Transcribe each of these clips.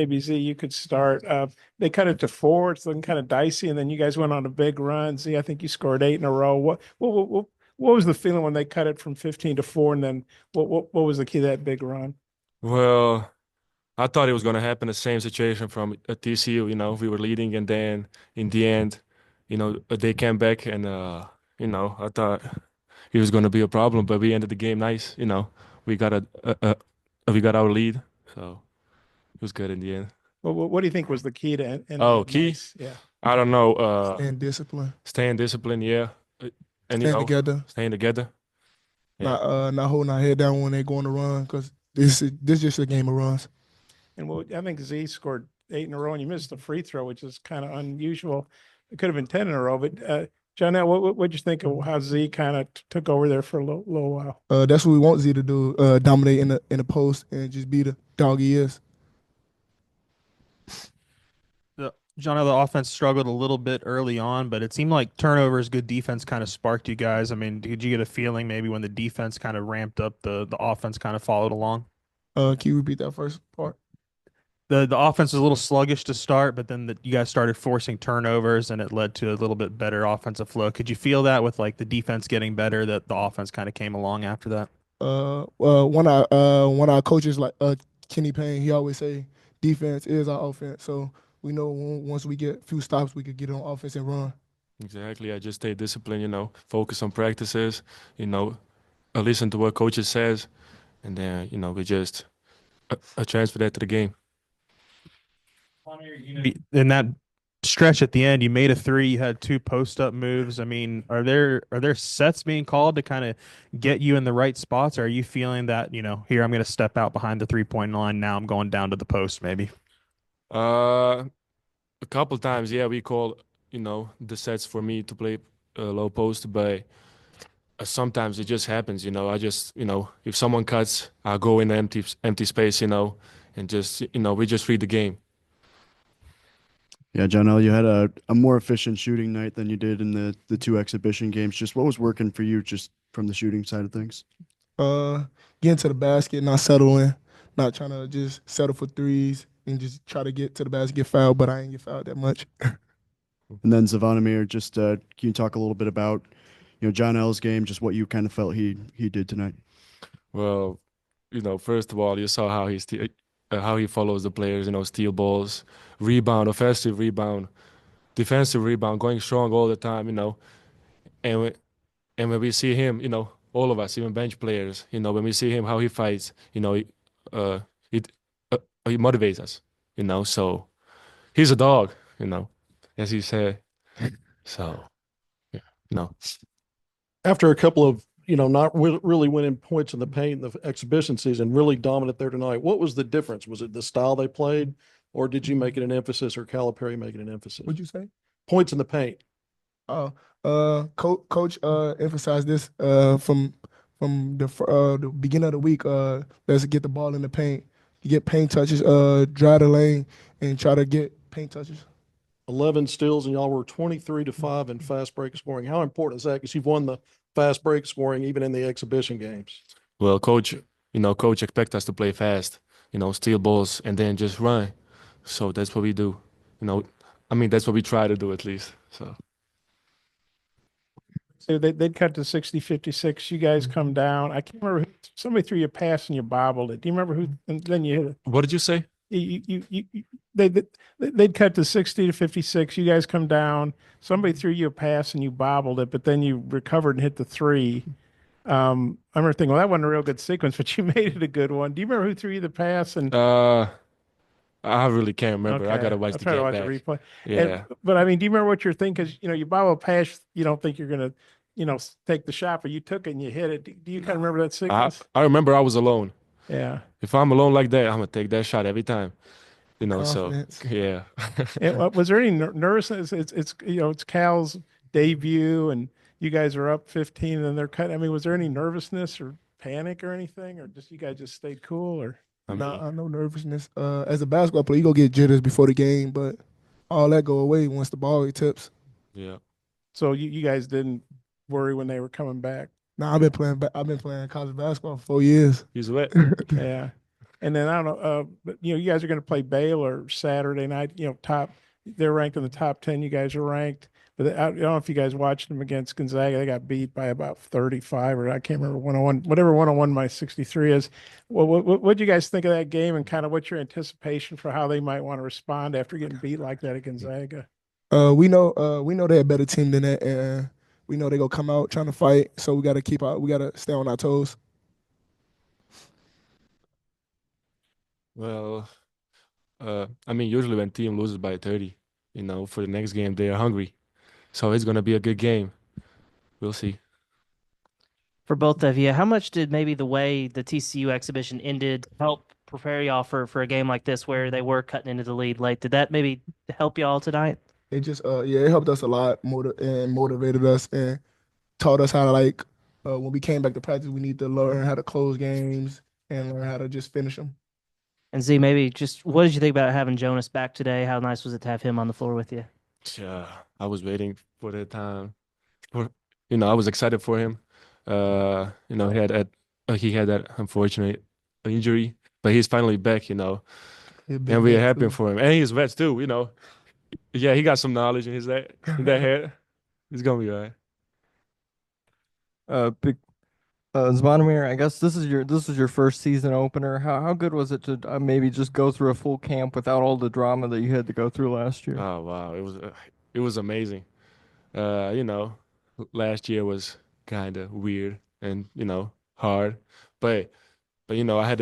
maybe Z, you could start. They cut it to four. It's looking kind of dicey, and then you guys went on a big run. Z, I think you scored eight in a row. What was the feeling when they cut it from 15 to four, and then what was the key to that big run? Well, I thought it was going to happen the same situation from TCU. We were leading, and then in the end, they came back, and I thought it was going to be a problem, but we ended the game nice. We got we got our lead, so it was good in the end. What do you think was the key to ending Oh, it key? nice? Yeah. I don't know. Staying disciplined, Staying disciplined, yeah, and staying together, staying together, yeah. not holding our head down when they going to run because this just a game of runs. And I think Z scored eight in a row, and you missed a free throw, which is kind of unusual. It could have been 10 in a row, but Johnell, what'd you think of how Z kind of took over there for a little while? That's what we want Z to do, dominate in the post and just be the dog he is. John, the offense struggled a little bit early on, but it seemed like turnovers, good defense kind of sparked you guys. I mean, did you get a feeling maybe when the defense kind of ramped up, the offense kind of followed along? Can you repeat that first part? The offense was a little sluggish to start, but then you guys started forcing turnovers, and it led to a little bit better offensive flow. Could you feel that with like the defense getting better, that the offense kind of came along after that? One of our coaches like Kenny Payne, he always say defense is our offense. So we know once we get a few stops, we could get on offense and run. Exactly. I just stay disciplined, focus on practices, you know, listen to what coaches says, and then, we just transfer that to the game. In that stretch at the end, you made a three, you had two post up moves. I mean, are there sets being called to kind of get you in the right spots? Or are you feeling that, here I'm going to step out behind the 3 point line. Now I'm going down to the post, maybe? Uh, a couple times, yeah, we call, the sets for me to play low post, but sometimes it just happens, I just, if someone cuts, I'll go in the empty space, and just, we just read the game. Yeah, Johnell, you had a more efficient shooting night than you did in the two exhibition games. Just what was working for you just from the shooting side of things? Uh, Getting to the basket, not settling, not trying to just settle for threes and just try to get to the basket, get fouled, but I ain't get fouled that much. And then Zvonimir, just can you talk a little bit about, John L's game, just what you kind of felt he did tonight? Well, first of all, you saw how he follows the players, steal balls, rebound, offensive rebound, defensive rebound, going strong all the time, And when, and when we see him, all of us, even bench players, when we see him how he fights, it he motivates us, So he's a dog, as you say. So yeah, no. After a couple of not really winning points in the paint in the exhibition season, really dominant there tonight. What was the difference? Was it the style they played, or did you make it an emphasis, or Calipari make it an emphasis? What'd you say? Points in the paint. Oh, coach emphasized this from the beginning of the week. Let's get the ball in the paint. You get paint touches, drive the lane, and try to get paint touches. 11 steals, and y'all were 23-5 in fast break scoring. How important is that? Because you've won the fast break scoring even in the exhibition games. Well, coach expect us to play fast, steal balls and then just run. So that's what we do. That's what we try to do at least. So they'd cut to 60-56. You guys come down. I can't remember somebody threw you a pass and you bobbled it. Do you remember who? And then you hit it. What did you say? They'd cut to 60-56. You guys come down. Somebody threw you a pass and you bobbled it, but then you recovered and hit the three. I remember thinking, well, that wasn't a real good sequence, but you made it a good one. Do you remember who threw you the pass? And I really can't remember. okay, I gotta watch I'll the try to game watch back. the replay. Yeah. But I mean, do you remember what you're thinking? Because you bobble a pass, you don't think you're gonna, take the shot, but you took it and you hit it. Do you kind of remember that sequence? I remember I was alone. Yeah. If I'm alone like that, I'm gonna take that shot every time. Confidence. So yeah. Was there any nervousness? It's Cal's debut, and you guys are up 15, and then they're cut. I mean, was there any nervousness or panic or anything, or just you guys just stayed cool, or? Nah, no nervousness. As a basketball player, you go get jitters before the game, but all that go away once the ball tips. Yeah. So you guys didn't worry when they were coming back. Nah, I've been playing college basketball for 4 years. He's wet. Yeah. And then I don't know, but you guys are going to play Baylor Saturday night. They're ranked in the top 10. You guys are ranked. But I don't know if you guys watched them against Gonzaga. They got beat by about 35, or I can't remember 101, whatever 101 my 63 is. Well, what do you guys think of that game, and kind of what's your anticipation for how they might want to respond after getting beat like that at Gonzaga? We know they're a better team than that, and we know they're gonna come out trying to fight. So we gotta stay on our toes. Well, I mean, usually when team loses by 30, for the next game they are hungry, so it's gonna be a good game. We'll see. For both of you, how much did maybe the way the TCU exhibition ended help prepare y'all for a game like this where they were cutting into the lead late? Did that maybe help y'all tonight? It just it helped us a lot, and motivated us and taught us how to when we came back to practice, we need to learn how to close games and learn how to just finish them. And Z, maybe just what did you think about having Jonas back today? How nice was it to have him on the floor with you? Yeah, I was waiting for the time. I was excited for him. He had that unfortunate injury, but he's finally back. And we're happy for him. And he's vet too. Yeah, he got some knowledge in that head. He's gonna be all right. Big Zvonimir, I guess this is your first season opener. How good was it to maybe just go through a full camp without all the drama that you had to go through last year? Oh wow, it was amazing. Last year was kind of weird and hard, but I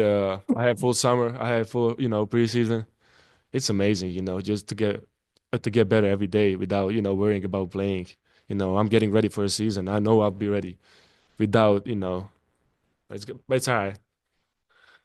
had full summer, I had full preseason. It's amazing, just to get better every day without worrying about playing. I'm getting ready for a season. I know I'll be ready without it's all right.